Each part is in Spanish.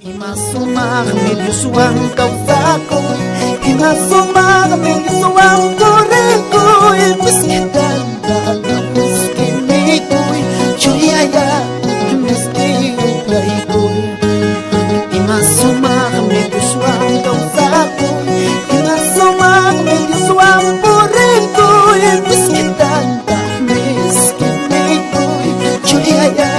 Imasumagmi Dioswan kausako, imasumagmi Dioswan koreko, miskitan miskinikoy, chuyaya miskikoy. Imasumagmi Dioswan kausako, imasumagmi Dioswan koreko, miskitan miskinikoy, chuyaya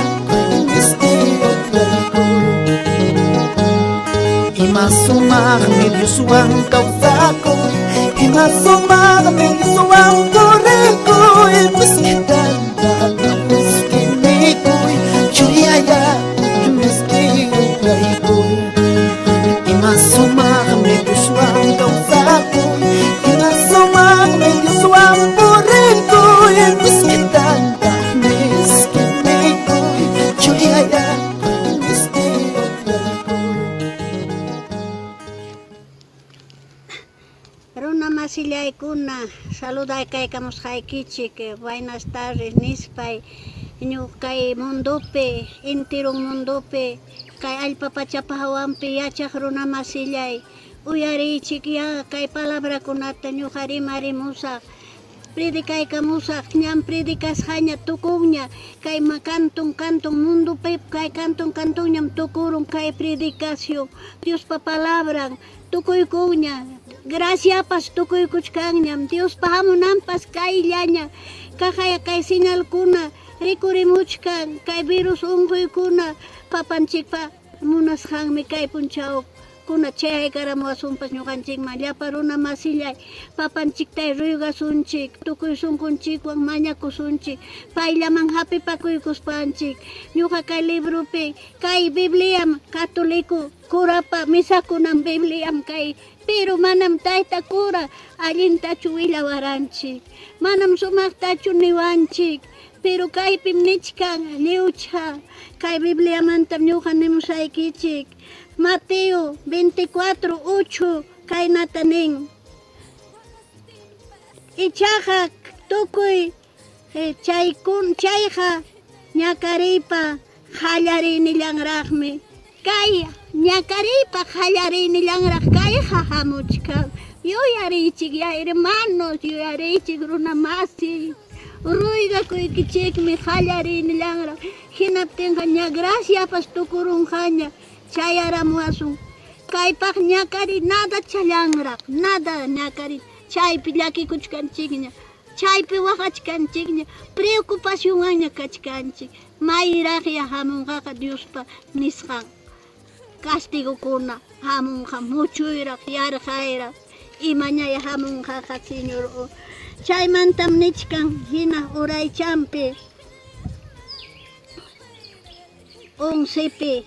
Imasumagmi Dioswan kausako, imasumagmi Dioswan koreko, miskitan miskinikoy, chuyaya miskikoy. Imasumagmi Dioswan kausako, imasumagmi Dioswan koreko, miskitan miskinikoy, chuyaya Runa masillaykuna, saludaykaykamos haykichik, buenas tardes nispay, kay mundupi, intirun mundupi, kay allpa pachapa hawanpi yachaq runa masillay, uyarichik ya kay palabrakunata ñuqa rimarimusaq, predikaykamusaq, ñan predikasqaña tukunña, kay kantun mundupi, kay kantun ñam tukurun kay predicación, Diospa palabran, tukuykuña, graciapas tukuykuchkanñam, Diospa hamunanpas kayllaña, kay señalkuna, rikurimuchkan, kay virus unquykuna, papanchikpa munasqanmi kay punchaw, kuna chay karamuasunpas ñuqanchikman llapa runa masillay, papanchiktay ruygasunchik, tukuy sunqunchikwan mañakusunchik, payllaman hapipakuykuspanchik, ñuqa kay librupi, kay Bibliam católico, kurapa misakunan Bibliam kay, pero manam tayta kura allintachu willawaranchik, manam sumaqtachu niwanchik, pero kaypim nichkan liucha, kay Bibliamantam ñuqa nimushaykichik, Mateo 24:8 kaynata nin. Ichaqa tukuy chayqa ñakariypa qallarinillanraqmi. Kay ñakariypa qallarinillanraq kayqa hamuchkan. Yuyarichik ya hermanos, yuyarichik runa masi. Ruygakuykichikmi qallarinillanraq. Hinaptinqa ña graciapas tukurunqaña. Chayaramuasun, kaypaq ñakari nada challanraq, nada ñakari, chaypi llakikuchkanchikña, chaypi waqachkanchikña, preocupacionaña kachkanchik, mayraqya hamunqaqa Diospa nisqan, castigokuna hamunqa muchuyraq, yarqayraq, imañaya hamunqaqa Señor, chaymantam nichkan hina uraychampi, 11pi,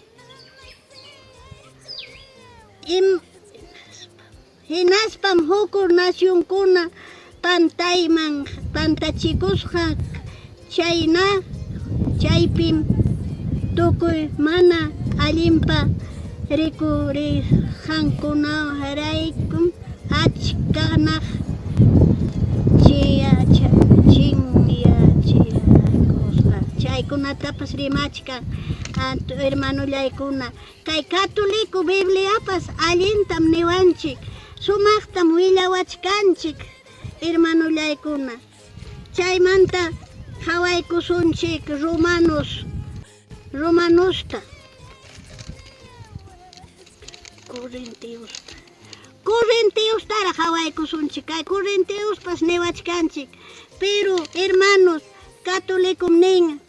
hinaspam hukur nacionkuna pantayman pantachikusqa chaypim tukuy mana allinpa rikurijankunaraykum achkanaq chaykunatapas rimachkan hermanollaykuna, kay católico Bibliapas allintam niwanchik, sumaqtam willawachkanchik hermanollaykuna, chaymanta hawaykusunchik Romanusta, Corintiustara hawaykusunchik, kay Corintiuspas niwachkanchik, pero hermanos católicum nin,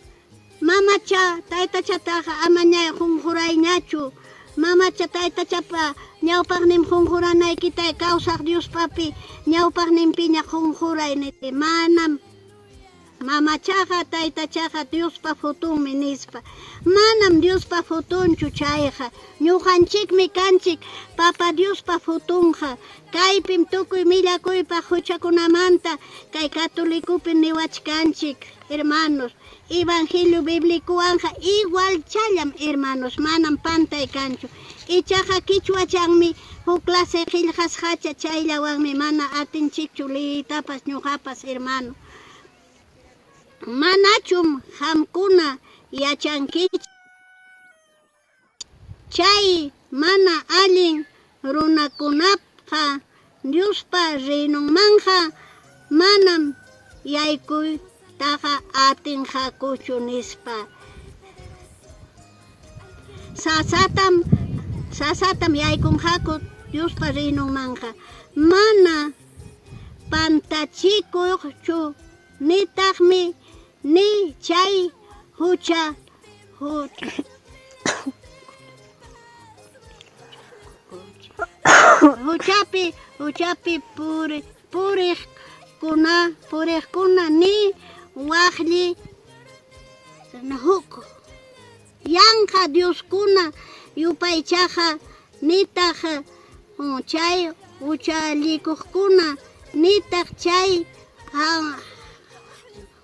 mamacha taytachataqa amañay qunqurayñachu, mamacha taytachapa ñawpaqnin qunquranaykitay kawsaq Diospapi ñawpaqninpiña qunqurayniti, manam mamachaqa taytachaqa Diospa futunmi nispa, manam Diospa futunchu chayqa, ñuqanchikmi kanchik Papa Diospa futunqa, kaypim tukuy millakuypa huchakunamanta kay catolicopi niwachkanchik hermanos, Evangelio Biblicoanja igual challam hermanos, manam pantay kanchu, ichaqa kichwachanmi huk clase qillqasqacha chayllawanmi mana atinchikchu liyitapas ñuqapas hermano. Manachum hamkuna yachankichik chay mana allin runakunapqa Diospa rinunmanja manam yaykuytaqa atinqakuchu nispa. Sasatam yaykunqaku Diospa rinunmanja mana pantachikuqchu nitaqmi ni chay huchapi puriqkuna ni waqlli huk yanqa Dioskuna yupaychaqa nitaq chay uchallikuqkuna nitaq chay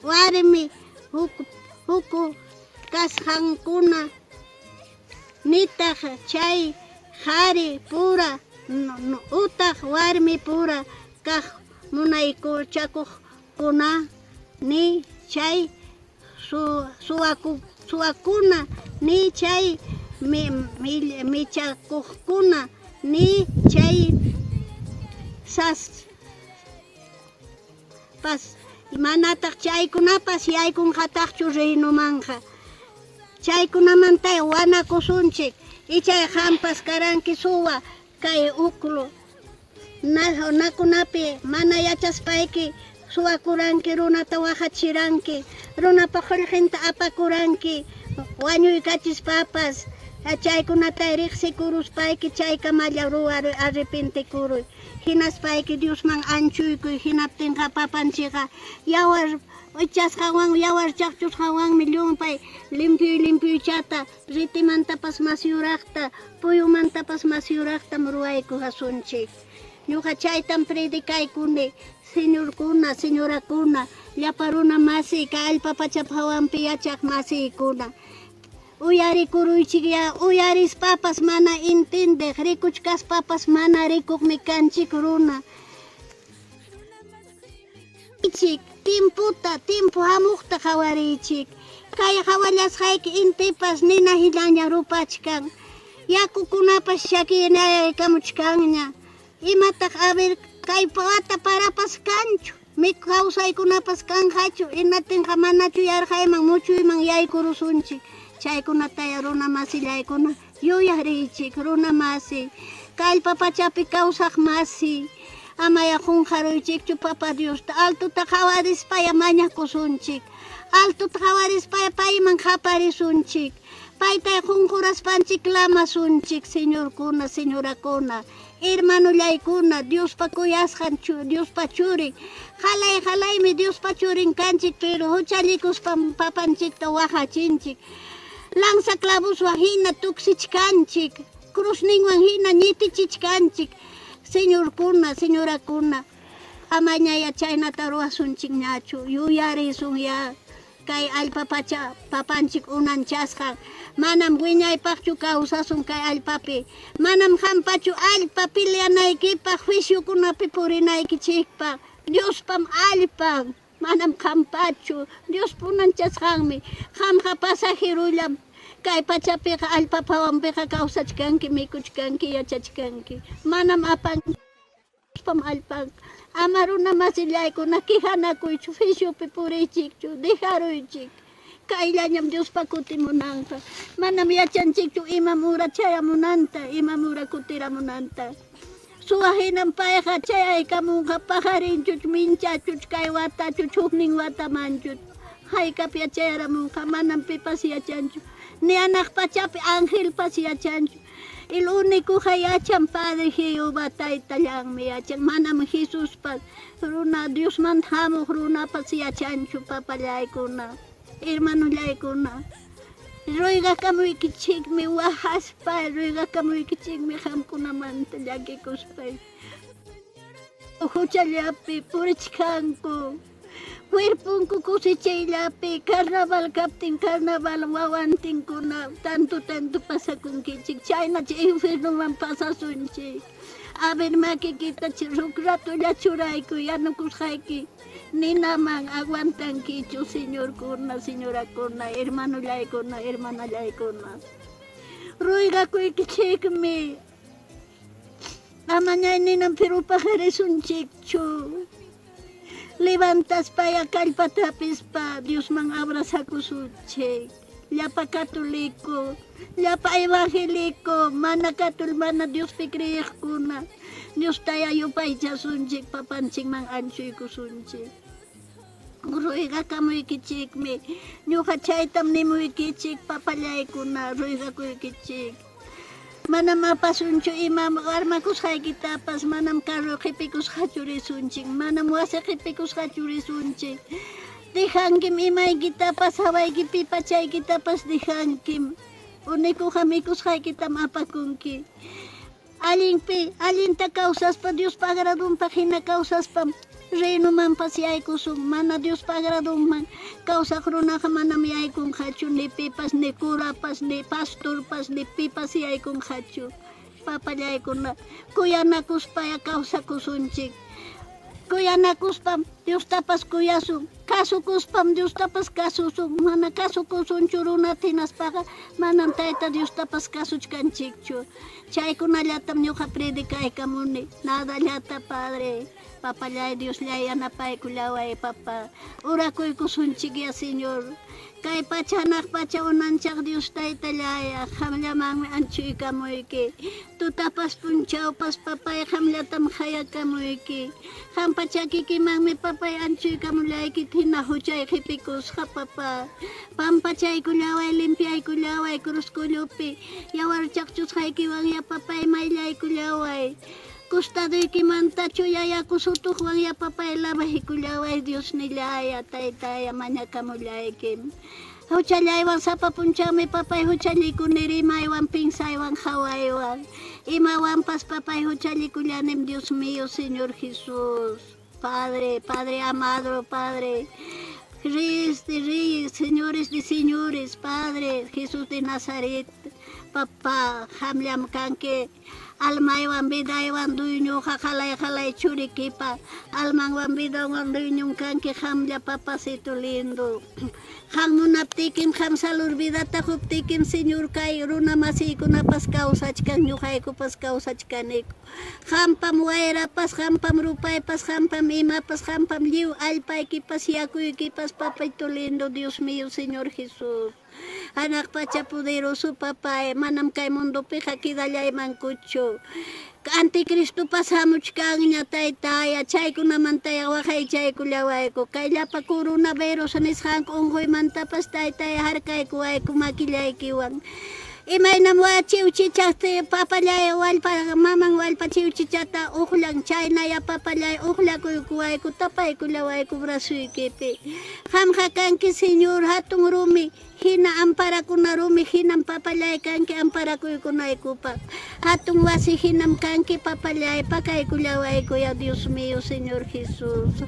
warmi huk kasqankuna nitaq chay qhari pura utaq warmi pura kaq munaychakuqkuna ni chay suwakuna ni chay michakuqkuna ni chay manataq chaykunapas yaykunqataqchu rinumanja. Chaykunamanta wanakusunchik ichay hampas karanki suwa kay uklu nakunapi mana yachaspayki suwakuranki runata wajachiranki runapa qullqinta apakuranki wañuykachispapas chaykunata riqsikuruspayki chaykamalla ruwar arrepentikuruy hinaspayki Diosman anchuykuy hinaptinqa papanchikqa yawar ichasqawan yawar chaqchusqawanmi llumpay limpiychata ritimantapas mas yuraqta puyumantapas mas yuraqtam ruwayku hasunchik. Ñuqa chaytam predikaykuni señorkuna, señorakuna, llapa runa masiy kay allpa pachapa hawanpi yachaq masiykuna. Uyarikuruychik uyarispapas mana intindiq, rikuchkaspapas mana rikuqmi kanchik runa. Timpu hamuqta qhawariychik. Kay qhawallasqayki intipas nina hilaña rupachkan. Yakukunapas shakiyaykamuchkanña. Imataq kay wata parapas kanchu. Kawsaykunapas kanqachu. Inatinqa manachu yarqayman muchuyman yaykurusunchik. Chaykunataya runa masillaykuna yuyariychik runa masi. Kallpa pachapi kawsaq masi. Amaya qunqaruychikchu Papa Diosta. Altuta qhawarispaya mañakusunchik. Altuta qhawarispaya payman qhaparisunchik. Paytay qunquraspanchik lamasunchik, señorkuna, señorakuna. Hermanulaykuna, Diospa kuyasqanchu, Diospa churin. Halaymi Diospa churin kanchik, pero huchallikuspa papanchikta waqachinchik. Lanza clavuswa hina tuksichkanchik. Cruzninwan hina ñitichichkanchik. Señorkuna, señorakuna, amañaya chaynata ruwasunchik ñachu, yuyarisun ya kay allpa papanchik unanchasqa. Manam wiñaypaqchu kawsasun kay allpapi. Manam hampachu allpa pilianaykipaq, juiciukunapi purinaykichikpaq. Diospam allpan, manam hampachu. Dios punanchasqanmi. Qamqa pasajirullam. Kay pachapiqa allpapa hawanpiqa kawsachkanki, mikuchkanki, yachachkanki. Manam apan pam allpan. Ama runa masillaykuna qihanakuychu, fishupi puriychikchu, dijaruychik. Kayllañam Diospa kutimunanqa. Manam yachanchikchu imamura chayamunanta, imamura kutiramunanta. Suwahinan payqa chayaykamunqa pajarinchuch, minchachuch, kay watachuch, huknin watamanchuch. Hayk'api chayaramunqa manam pipas yachanchu. Ni anak pachapi angelpas yachanchu. El único yachan Padre Jehová taytallanmi yachan. Manam Jesuspas runa Diosman hamuq runapas yachanchu papallaykuna, hermanulaykuna. Ruygakamuykichinmi wahaspa, ruygakamuykichinmi hamkunamanta llakikuspay. Huchallapi purichkanku. Cuerpunku kusichay carnaval captin carnaval wawantinkuna tanto pasakunkichik chayna chay infiernoman pasasunchik. A ver makiykita rukratulla churayku yanukusqayki ninaman aguantankichu señorkuna, señorakuna, hermanulaykuna, hermanallaykuna. ruigakuykichikmi. Amañay ninan Perú pajaresunchikchu. Levantaspa ya kallpatapispa Diosman abrazakusunchik. Llapa católico, llapa evangélico, mana mana Diospi kriyiqkuna. Dios taya yupaychasunchik papanchikman anchuykusunchik. Ruigakamuykichismi, ñuqa chaytam nimuykichik papallaykuna ruigakuykichik. Manam apasunchu ima armakusqaykitapas, manam carro qipikusqachu risunchik, manam wasi qipikusqachu risunchik. Dijankim imaykitapas hawaykipi pachaykitapas dijankim. Unikuqa mikusqaykitam apakunki. Allinta kawsaspa Diospa agradunpa hina kawsaspam reinumanpas yaykusun. Mana Diospa agradunman kawsaq runaqa manam yaykunqachu, ni pipas, ni curapas, ni pastorpas, ni pipas yaykunqachu. Papallaykuna kuyanakuspaya kawsakusunchik. Kuyanakuspam Diostapas kuyasun, kasukuspam Diostapas kasusun, mana kasukusunchu runa tinaspaqa manam tayta Diostapas kasuchkanchikchu. Chaykunallatam ñuqa predikaykamuni, nadallata Padre, papallay Dioslay yanapaykullaway papa, urakuykusunchik ya Señor. Kay pachanaq pacha unanchaq Dios taytallaya, qamllamanmi anchuykamuyki. Tutapas punchawpas papay qamllatam hayakamuyki. Qampa chakikimanmi papay anchuykamullayki hina huchay qipikusqa papa. Pampachaykullaway limpiaykullaway cruzkullupi, yawarchaqchusqaykiwan ya papay mayllaykullaway. Custaduykimantachu yayakusutuqwan ya papay lavajikullaway Dios nillaya taytaya mañakamullaykim. Huchallaywan sapa punchawmi papay huchallikunirimaywan pinsaywan hawaywan. Imawanpas papay huchallikullanim Dios mío, Señor Jesús. Padre, Padre amado, Padre. Reyes de reyes, señores de señores, Padre Jesús de Nazaret, Papá, hamliam kanke, almaywan bidaywan duño, jalay churikipa, almanwan bidaywan duño kanke, hamlia papacito lindo. Ham munaptikim, ham salur vidata huptikim, señor kay, runa masiko na pas kausachkan, nyuhayko pas kausachkaniko. Hampam waira pas, hampam rupay pas, hampam ima pas, hampam liu, alpay kipas, yakuy kipas, papayto lindo, Dios mío, Señor Jesús. Anak pacha poderoso papay, manam kay mundo pija kidallay mankucho. Anticristo pasamuch kanya taytaya, chayko naman tayo wakay chayko lawayko. Kaya pa coronavirus anishan ko unghoy mantapas taytaya harkay ko ay kumakilay kiwang. Imay nam wa chiuchichate papalay walpa mamang walpa chiuchichata uhlang chay na ya papalay uhla ko kuway ko tapay ko laway ko braso ikipi. Hamha kanki Señor hatong rumi hina ampara ko na rumi hinam papalay kanki ampara ko na ikupa. Hatong wasi hinam kanki papalay pakay ko laway ko ya Dios mío Señor Jesus.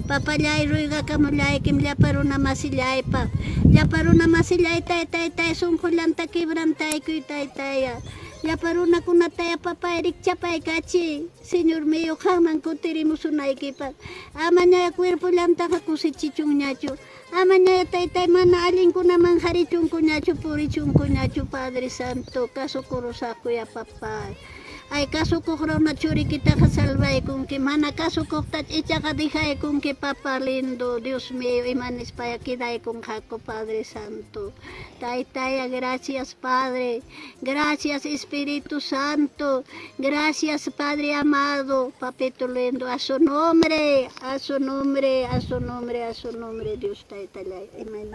Papalay ruiga kamulay kim laparo na masilay pa. Laparo na masilay tay sungkulan takibran tay kuy taya. Laparo na kuna taya papay rikchapay kachi. Señor mío kamang kutirimusunay kipa. Amanya cuerpo lanta kakusichichung nyacho. Amanya tay mana aling ko naman harichung ko nyacho purichung ko nyacho Padre Santo. Kasukuro sa kuya papay. Ay kasukok raw na churi kita kasalbay kung kimana kasukok tat ichaka dihay kung kipapalindo Dios mío imanis paya kiday kung kako Padre Santo. Taytaya, gracias Padre, gracias Espíritu Santo, gracias Padre amado, Papito lindo, a su nombre, a su nombre, a su nombre, a su nombre, Dios taytaya, imay